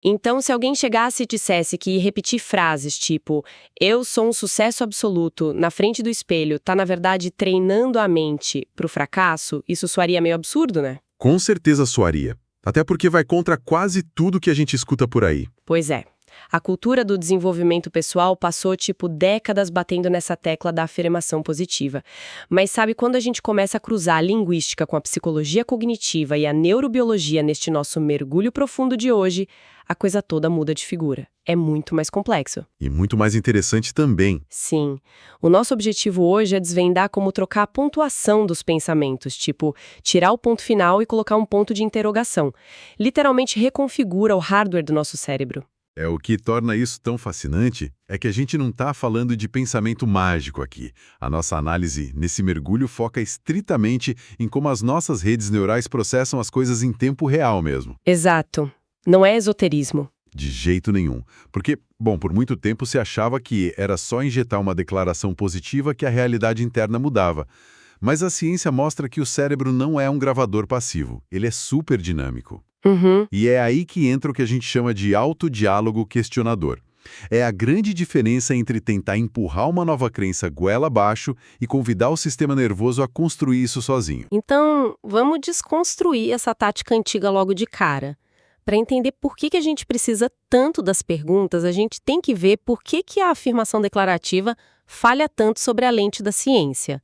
Então, se alguém chegasse e dissesse que repetir frases tipo "eu sou um sucesso absoluto" na frente do espelho tá, na verdade, treinando a mente pro fracasso, isso soaria meio absurdo, né? Com certeza soaria. Até porque vai contra quase tudo que a gente escuta por aí. Pois é. A cultura do desenvolvimento pessoal passou, décadas batendo nessa tecla da afirmação positiva. Mas sabe, quando a gente começa a cruzar a linguística com a psicologia cognitiva e a neurobiologia neste nosso mergulho profundo de hoje, a coisa toda muda de figura. É muito mais complexo. E muito mais interessante também. Sim. O nosso objetivo hoje é desvendar como trocar a pontuação dos pensamentos, tirar o ponto final e colocar um ponto de interrogação. Literalmente reconfigura o hardware do nosso cérebro. O que torna isso tão fascinante é que a gente não está falando de pensamento mágico aqui. A nossa análise nesse mergulho foca estritamente em como as nossas redes neurais processam as coisas em tempo real mesmo. Exato. Não é esoterismo. De jeito nenhum. Porque, por muito tempo se achava que era só injetar uma declaração positiva que a realidade interna mudava. Mas a ciência mostra que o cérebro não é um gravador passivo. Ele é super dinâmico. Uhum. E é aí que entra o que a gente chama de autodiálogo questionador. É a grande diferença entre tentar empurrar uma nova crença goela abaixo e convidar o sistema nervoso a construir isso sozinho. Então, vamos desconstruir essa tática antiga logo de cara. Para entender por que a gente precisa tanto das perguntas, a gente tem que ver por que a afirmação declarativa falha tanto sobre a lente da ciência.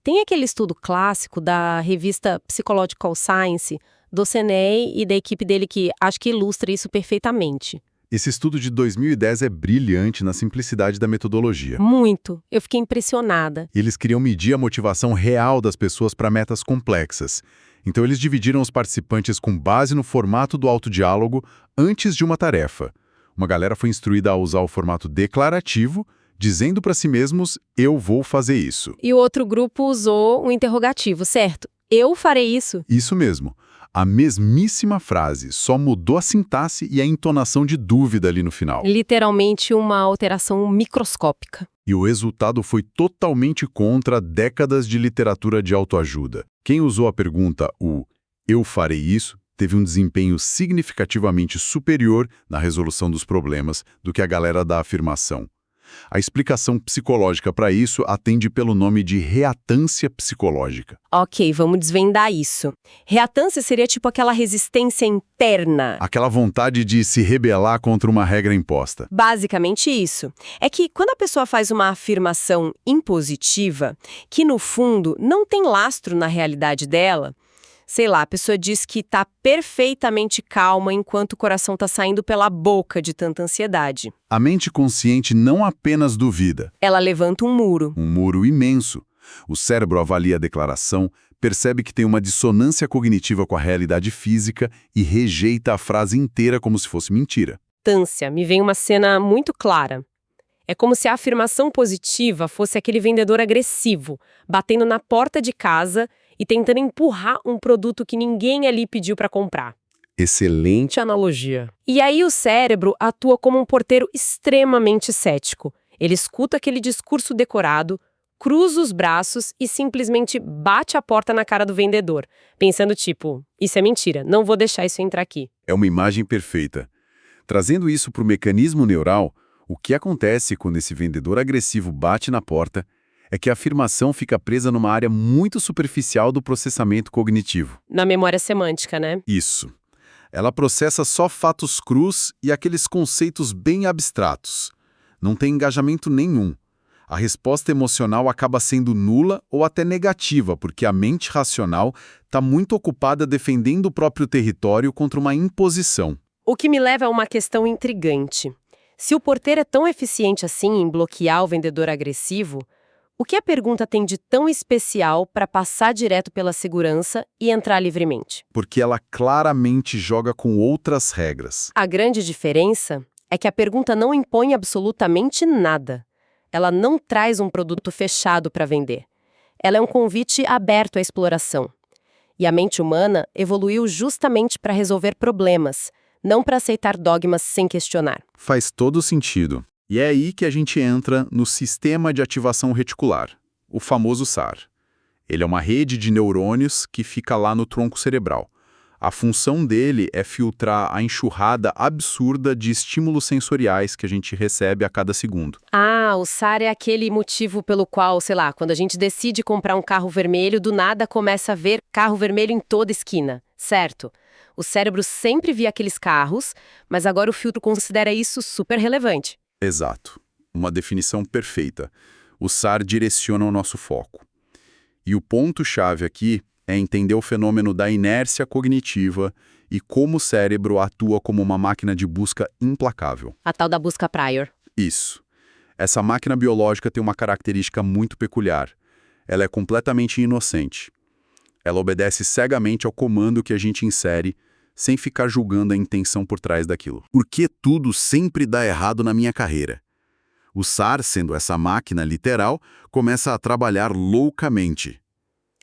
Tem aquele estudo clássico da revista Psychological Science, do Seney e da equipe dele que acho que ilustra isso perfeitamente. Esse estudo de 2010 é brilhante na simplicidade da metodologia. Muito. Eu fiquei impressionada. Eles queriam medir a motivação real das pessoas para metas complexas. Então eles dividiram os participantes com base no formato do autodiálogo antes de uma tarefa. Uma galera foi instruída a usar o formato declarativo, dizendo para si mesmos, eu vou fazer isso. E o outro grupo usou o interrogativo, certo? Eu farei isso? Isso mesmo. A mesmíssima frase, só mudou a sintaxe e a entonação de dúvida ali no final. Literalmente uma alteração microscópica. E o resultado foi totalmente contra décadas de literatura de autoajuda. Quem usou a pergunta, eu farei isso, teve um desempenho significativamente superior na resolução dos problemas do que a galera da afirmação. A explicação psicológica para isso atende pelo nome de reatância psicológica. Ok, vamos desvendar isso. Reatância seria aquela resistência interna. Aquela vontade de se rebelar contra uma regra imposta. Basicamente isso. É que quando a pessoa faz uma afirmação impositiva, que no fundo não tem lastro na realidade dela, sei lá, a pessoa diz que está perfeitamente calma enquanto o coração está saindo pela boca de tanta ansiedade. A mente consciente não apenas duvida. Ela levanta um muro. Um muro imenso. O cérebro avalia a declaração, percebe que tem uma dissonância cognitiva com a realidade física e rejeita a frase inteira como se fosse mentira. Me vem uma cena muito clara. É como se a afirmação positiva fosse aquele vendedor agressivo, batendo na porta de casa e tentando empurrar um produto que ninguém ali pediu para comprar. Excelente Analogia. E aí o cérebro atua como um porteiro extremamente cético. Ele escuta aquele discurso decorado, cruza os braços e simplesmente bate a porta na cara do vendedor, pensando isso é mentira, não vou deixar isso entrar aqui. É uma imagem perfeita. Trazendo isso para o mecanismo neural, o que acontece quando esse vendedor agressivo bate na porta é que a afirmação fica presa numa área muito superficial do processamento cognitivo. Na memória semântica, né? Isso. Ela processa só fatos crus e aqueles conceitos bem abstratos. Não tem engajamento nenhum. A resposta emocional acaba sendo nula ou até negativa, porque a mente racional está muito ocupada defendendo o próprio território contra uma imposição. O que me leva a uma questão intrigante. Se o porteiro é tão eficiente assim em bloquear o vendedor agressivo, o que a pergunta tem de tão especial para passar direto pela segurança e entrar livremente? Porque ela claramente joga com outras regras. A grande diferença é que a pergunta não impõe absolutamente nada. Ela não traz um produto fechado para vender. Ela é um convite aberto à exploração. E a mente humana evoluiu justamente para resolver problemas, não para aceitar dogmas sem questionar. Faz todo sentido. E é aí que a gente entra no sistema de ativação reticular, o famoso SAR. Ele é uma rede de neurônios que fica lá no tronco cerebral. A função dele é filtrar a enxurrada absurda de estímulos sensoriais que a gente recebe a cada segundo. Ah, o SAR é aquele motivo pelo qual, sei lá, quando a gente decide comprar um carro vermelho, do nada começa a ver carro vermelho em toda esquina, certo? O cérebro sempre via aqueles carros, mas agora o filtro considera isso super relevante. Exato. Uma definição perfeita. O SAR direciona o nosso foco. E o ponto-chave aqui é entender o fenômeno da inércia cognitiva e como o cérebro atua como uma máquina de busca implacável. A tal da busca prior. Isso. Essa máquina biológica tem uma característica muito peculiar. Ela é completamente inocente. Ela obedece cegamente ao comando que a gente insere, sem ficar julgando a intenção por trás daquilo. Por que tudo sempre dá errado na minha carreira? O SAR, sendo essa máquina literal, começa a trabalhar loucamente.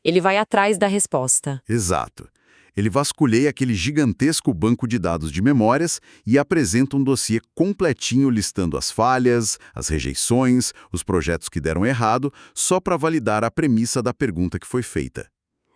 Ele vai atrás da resposta. Exato. Ele vasculheia aquele gigantesco banco de dados de memórias e apresenta um dossiê completinho listando as falhas, as rejeições, os projetos que deram errado, só para validar a premissa da pergunta que foi feita.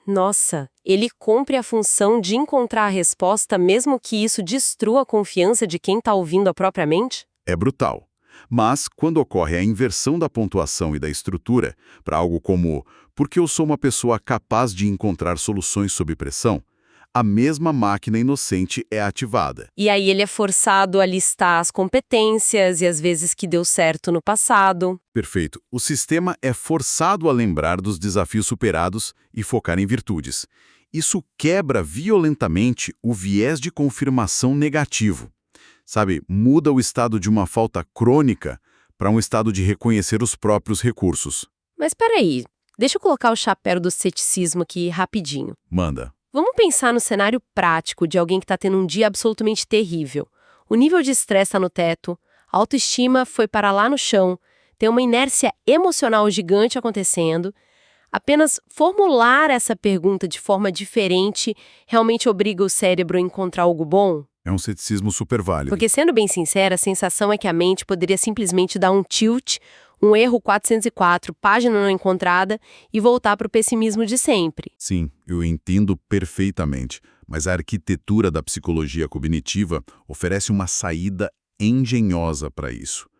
Nossa, ele cumpre a função de encontrar a resposta mesmo que isso destrua a confiança de quem está ouvindo a própria mente? É brutal. Mas, quando ocorre a inversão da pontuação e da estrutura, para algo como "porque eu sou uma pessoa capaz de encontrar soluções sob pressão", a mesma máquina inocente é ativada. E aí ele é forçado a listar as competências e as vezes que deu certo no passado. Perfeito. O sistema é forçado a lembrar dos desafios superados e focar em virtudes. Isso quebra violentamente o viés de confirmação negativo. Sabe, muda o estado de uma falta crônica para um estado de reconhecer os próprios recursos. Mas peraí, deixa eu colocar o chapéu do ceticismo aqui rapidinho. Manda. Vamos pensar no cenário prático de alguém que está tendo um dia absolutamente terrível. O nível de estresse está no teto, a autoestima foi para lá no chão, tem uma inércia emocional gigante acontecendo. Apenas formular essa pergunta de forma diferente realmente obriga o cérebro a encontrar algo bom? É um ceticismo super válido. Porque, sendo bem sincera, a sensação é que a mente poderia simplesmente dar um tilt, um erro 404, página não encontrada, e voltar para o pessimismo de sempre. Sim, eu entendo perfeitamente, mas a arquitetura da psicologia cognitiva oferece uma saída engenhosa para isso.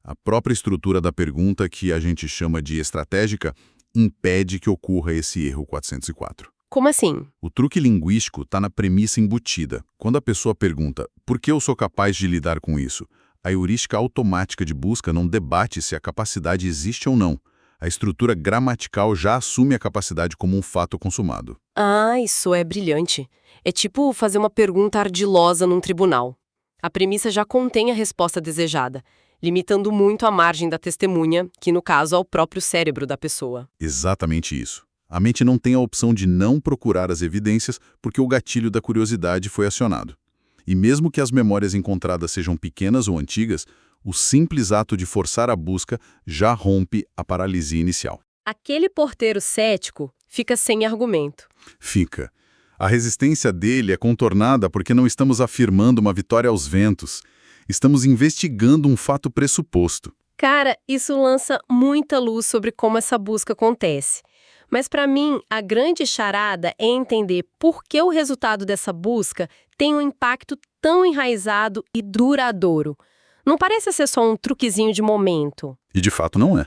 A própria estrutura da pergunta, que a gente chama de estratégica, impede que ocorra esse erro 404. Como assim? O truque linguístico está na premissa embutida. Quando a pessoa pergunta "por que eu sou capaz de lidar com isso?", a heurística automática de busca não debate se a capacidade existe ou não. A estrutura gramatical já assume a capacidade como um fato consumado. Ah, isso é brilhante. É tipo fazer uma pergunta ardilosa num tribunal. A premissa já contém a resposta desejada, limitando muito a margem da testemunha, que no caso é o próprio cérebro da pessoa. Exatamente isso. A mente não tem a opção de não procurar as evidências porque o gatilho da curiosidade foi acionado. E mesmo que as memórias encontradas sejam pequenas ou antigas, o simples ato de forçar a busca já rompe a paralisia inicial. Aquele porteiro cético fica sem argumento. Fica. A resistência dele é contornada porque não estamos afirmando uma vitória aos ventos. Estamos investigando um fato pressuposto. Cara, isso lança muita luz sobre como essa busca acontece. Mas para mim, a grande charada é entender por que o resultado dessa busca tem um impacto tão enraizado e duradouro. Não parece ser só um truquezinho de momento. E de fato não é.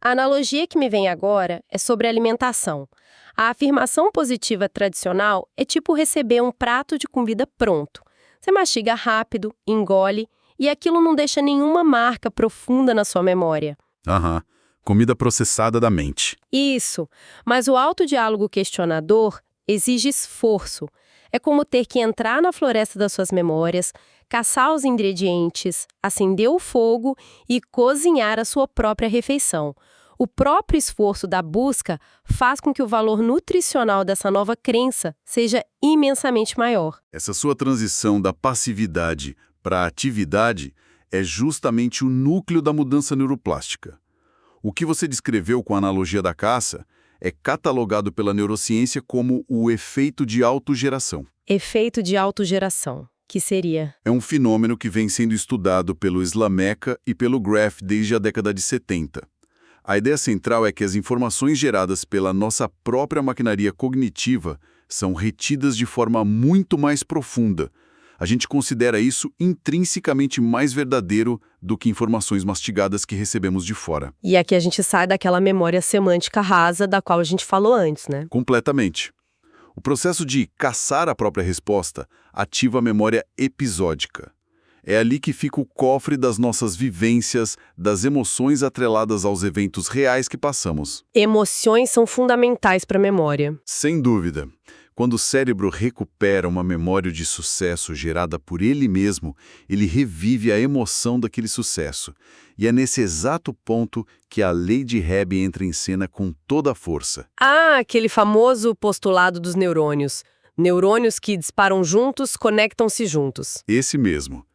A analogia que me vem agora é sobre alimentação. A afirmação positiva tradicional é tipo receber um prato de comida pronto. Você mastiga rápido, engole, e aquilo não deixa nenhuma marca profunda na sua memória. Aham. Comida processada da mente. Isso, mas o autodiálogo questionador exige esforço. É como ter que entrar na floresta das suas memórias, caçar os ingredientes, acender o fogo e cozinhar a sua própria refeição. O próprio esforço da busca faz com que o valor nutricional dessa nova crença seja imensamente maior. Essa sua transição da passividade para a atividade é justamente o núcleo da mudança neuroplástica. O que você descreveu com a analogia da caça é catalogado pela neurociência como o efeito de autogeração. Efeito de autogeração, que seria? É um fenômeno que vem sendo estudado pelo Slameca e pelo Graff desde a década de 70. A ideia central é que as informações geradas pela nossa própria maquinaria cognitiva são retidas de forma muito mais profunda. A gente considera isso intrinsecamente mais verdadeiro do que informações mastigadas que recebemos de fora. E aqui a gente sai daquela memória semântica rasa da qual a gente falou antes, né? Completamente. O processo de caçar a própria resposta ativa a memória episódica. É ali que fica o cofre das nossas vivências, das emoções atreladas aos eventos reais que passamos. Emoções são fundamentais para a memória. Sem dúvida. Quando o cérebro recupera uma memória de sucesso gerada por ele mesmo, ele revive a emoção daquele sucesso. E é nesse exato ponto que a lei de Hebb entra em cena com toda a força. Ah, aquele famoso postulado dos neurônios. Neurônios que disparam juntos, conectam-se juntos. Esse mesmo,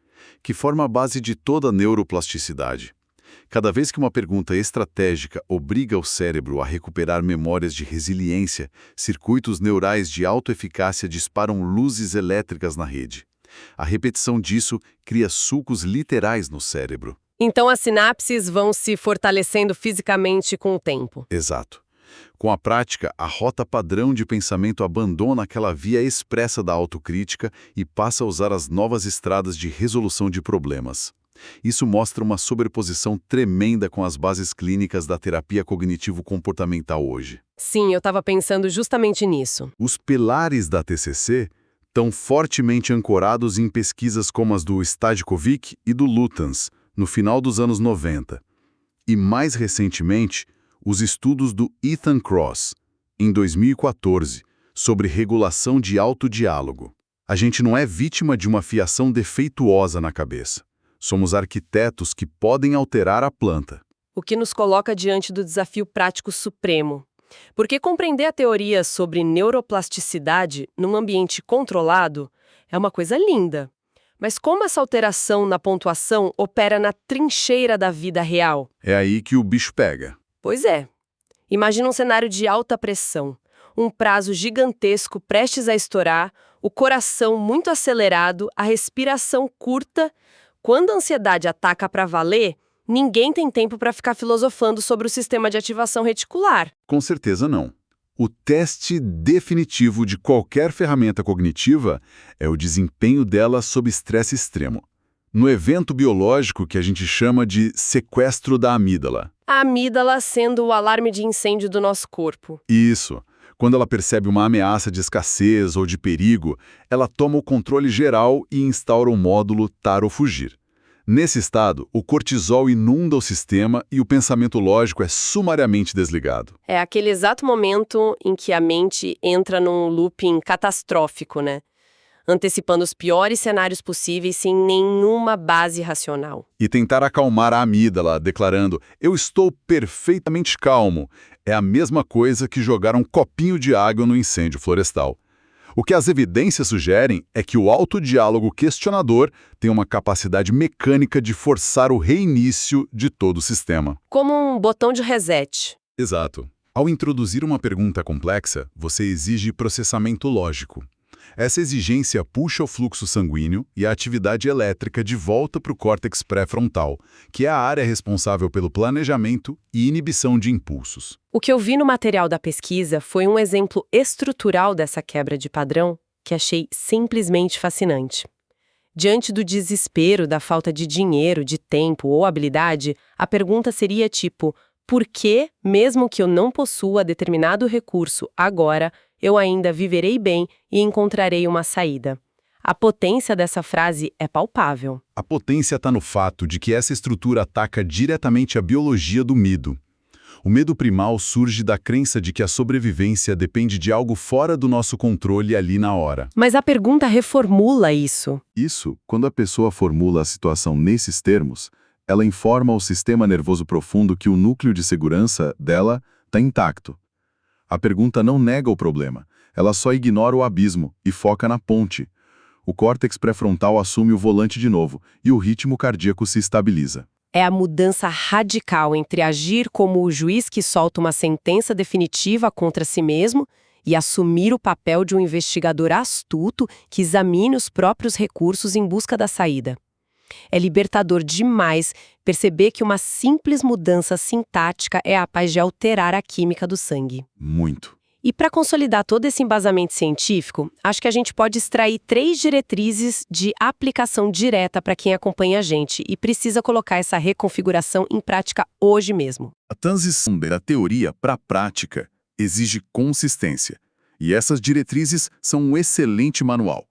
que forma a base de toda a neuroplasticidade. Cada vez que uma pergunta estratégica obriga o cérebro a recuperar memórias de resiliência, circuitos neurais de autoeficácia disparam luzes elétricas na rede. A repetição disso cria sulcos literais no cérebro. Então as sinapses vão se fortalecendo fisicamente com o tempo. Exato. Com a prática, a rota padrão de pensamento abandona aquela via expressa da autocrítica e passa a usar as novas estradas de resolução de problemas. Isso mostra uma sobreposição tremenda com as bases clínicas da terapia cognitivo-comportamental hoje. Sim, eu estava pensando justamente nisso. Os pilares da TCC estão fortemente ancorados em pesquisas como as do Stajkovic e do Lutyens, no final dos anos 90. E, mais recentemente, os estudos do Ethan Kross, em 2014, sobre regulação de autodiálogo. A gente não é vítima de uma fiação defeituosa na cabeça. Somos arquitetos que podem alterar a planta. O que nos coloca diante do desafio prático supremo. Porque compreender a teoria sobre neuroplasticidade num ambiente controlado é uma coisa linda. Mas como essa alteração na pontuação opera na trincheira da vida real? É aí que o bicho pega. Pois é. Imagina um cenário de alta pressão, um prazo gigantesco prestes a estourar, o coração muito acelerado, a respiração curta. Quando a ansiedade ataca para valer, ninguém tem tempo para ficar filosofando sobre o sistema de ativação reticular. Com certeza não. O teste definitivo de qualquer ferramenta cognitiva é o desempenho dela sob estresse extremo. No evento biológico que a gente chama de sequestro da amígdala. A amígdala sendo o alarme de incêndio do nosso corpo. Isso. Quando ela percebe uma ameaça de escassez ou de perigo, ela toma o controle geral e instaura o módulo tar ou fugir. Nesse estado, o cortisol inunda o sistema e o pensamento lógico é sumariamente desligado. É aquele exato momento em que a mente entra num looping catastrófico, né? Antecipando os piores cenários possíveis sem nenhuma base racional. E tentar acalmar a amígdala, declarando, eu estou perfeitamente calmo, é a mesma coisa que jogar um copinho de água no incêndio florestal. O que as evidências sugerem é que o autodiálogo questionador tem uma capacidade mecânica de forçar o reinício de todo o sistema. Como um botão de reset. Exato. Ao introduzir uma pergunta complexa, você exige processamento lógico. Essa exigência puxa o fluxo sanguíneo e a atividade elétrica de volta para o córtex pré-frontal, que é a área responsável pelo planejamento e inibição de impulsos. O que eu vi no material da pesquisa foi um exemplo estrutural dessa quebra de padrão que achei simplesmente fascinante. Diante do desespero da falta de dinheiro, de tempo ou habilidade, a pergunta seria tipo, por que, mesmo que eu não possua determinado recurso agora, eu ainda viverei bem e encontrarei uma saída? A potência dessa frase é palpável. A potência está no fato de que essa estrutura ataca diretamente a biologia do medo. O medo primal surge da crença de que a sobrevivência depende de algo fora do nosso controle ali na hora. Mas a pergunta reformula isso. Isso, quando a pessoa formula a situação nesses termos, ela informa ao sistema nervoso profundo que o núcleo de segurança dela está intacto. A pergunta não nega o problema, ela só ignora o abismo e foca na ponte. O córtex pré-frontal assume o volante de novo e o ritmo cardíaco se estabiliza. É a mudança radical entre agir como o juiz que solta uma sentença definitiva contra si mesmo e assumir o papel de um investigador astuto que examine os próprios recursos em busca da saída. É libertador demais perceber que uma simples mudança sintática é capaz de alterar a química do sangue. Muito. E para consolidar todo esse embasamento científico, acho que a gente pode extrair 3 diretrizes de aplicação direta para quem acompanha a gente e precisa colocar essa reconfiguração em prática hoje mesmo. A transição da teoria para a prática exige consistência, e essas diretrizes são um excelente manual.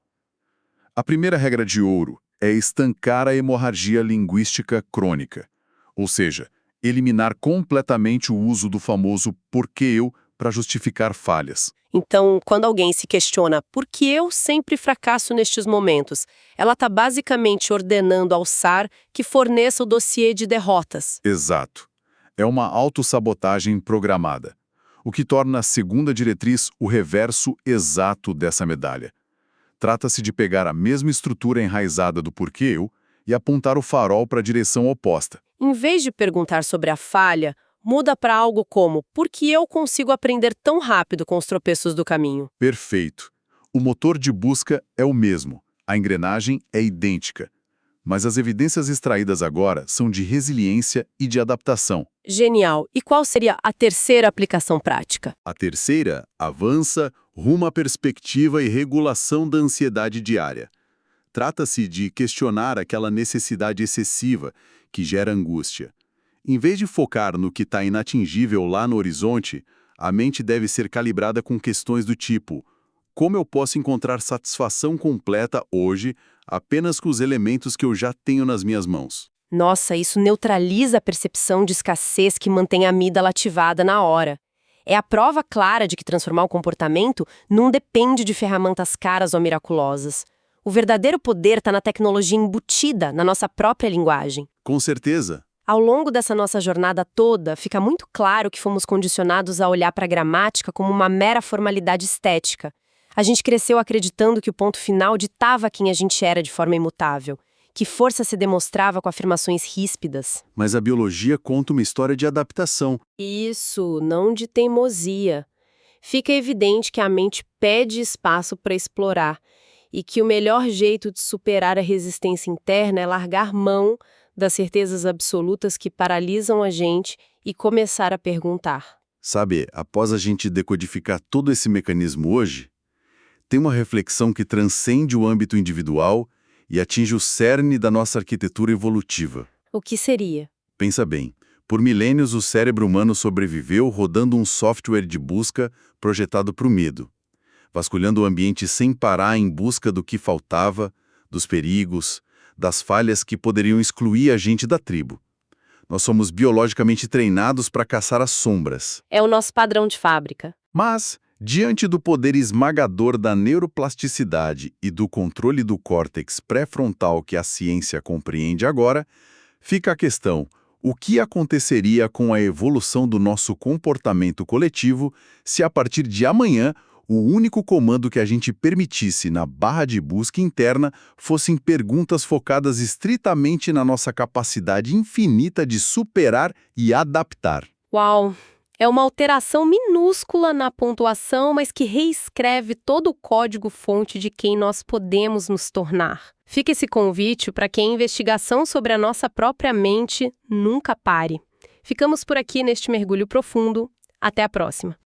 A primeira regra de ouro é estancar a hemorragia linguística crônica, ou seja, eliminar completamente o uso do famoso "porque eu" para justificar falhas. Então, quando alguém se questiona por que eu sempre fracasso nestes momentos, ela está basicamente ordenando ao SAR que forneça o dossiê de derrotas. Exato. É uma autossabotagem programada, o que torna a segunda diretriz o reverso exato dessa medalha. Trata-se de pegar a mesma estrutura enraizada do porquê eu e apontar o farol para a direção oposta. Em vez de perguntar sobre a falha, muda para algo como por que eu consigo aprender tão rápido com os tropeços do caminho? Perfeito. O motor de busca é o mesmo, a engrenagem é idêntica. Mas as evidências extraídas agora são de resiliência e de adaptação. Genial! E qual seria a terceira aplicação prática? A terceira avança rumo à perspectiva e regulação da ansiedade diária. Trata-se de questionar aquela necessidade excessiva que gera angústia. Em vez de focar no que está inatingível lá no horizonte, a mente deve ser calibrada com questões do tipo: como eu posso encontrar satisfação completa hoje apenas com os elementos que eu já tenho nas minhas mãos? Nossa, isso neutraliza a percepção de escassez que mantém a amígdala ativada na hora. É a prova clara de que transformar o comportamento não depende de ferramentas caras ou miraculosas. O verdadeiro poder está na tecnologia embutida na nossa própria linguagem. Com certeza. Ao longo dessa nossa jornada toda, fica muito claro que fomos condicionados a olhar para a gramática como uma mera formalidade estética. A gente cresceu acreditando que o ponto final ditava quem a gente era de forma imutável, que força se demonstrava com afirmações ríspidas. Mas a biologia conta uma história de adaptação. Isso, não de teimosia. Fica evidente que a mente pede espaço para explorar e que o melhor jeito de superar a resistência interna é largar mão das certezas absolutas que paralisam a gente e começar a perguntar. Sabe, após a gente decodificar todo esse mecanismo hoje, tem uma reflexão que transcende o âmbito individual e atinge o cerne da nossa arquitetura evolutiva. O que seria? Pensa bem, por milênios o cérebro humano sobreviveu rodando um software de busca projetado para o medo, vasculhando o ambiente sem parar em busca do que faltava, dos perigos, das falhas que poderiam excluir a gente da tribo. Nós somos biologicamente treinados para caçar as sombras. É o nosso padrão de fábrica. Mas, diante do poder esmagador da neuroplasticidade e do controle do córtex pré-frontal que a ciência compreende agora, fica a questão: o que aconteceria com a evolução do nosso comportamento coletivo se a partir de amanhã o único comando que a gente permitisse na barra de busca interna fossem perguntas focadas estritamente na nossa capacidade infinita de superar e adaptar? Uau! É uma alteração minúscula na pontuação, mas que reescreve todo o código-fonte de quem nós podemos nos tornar. Fica esse convite para que a investigação sobre a nossa própria mente nunca pare. Ficamos por aqui neste mergulho profundo. Até a próxima!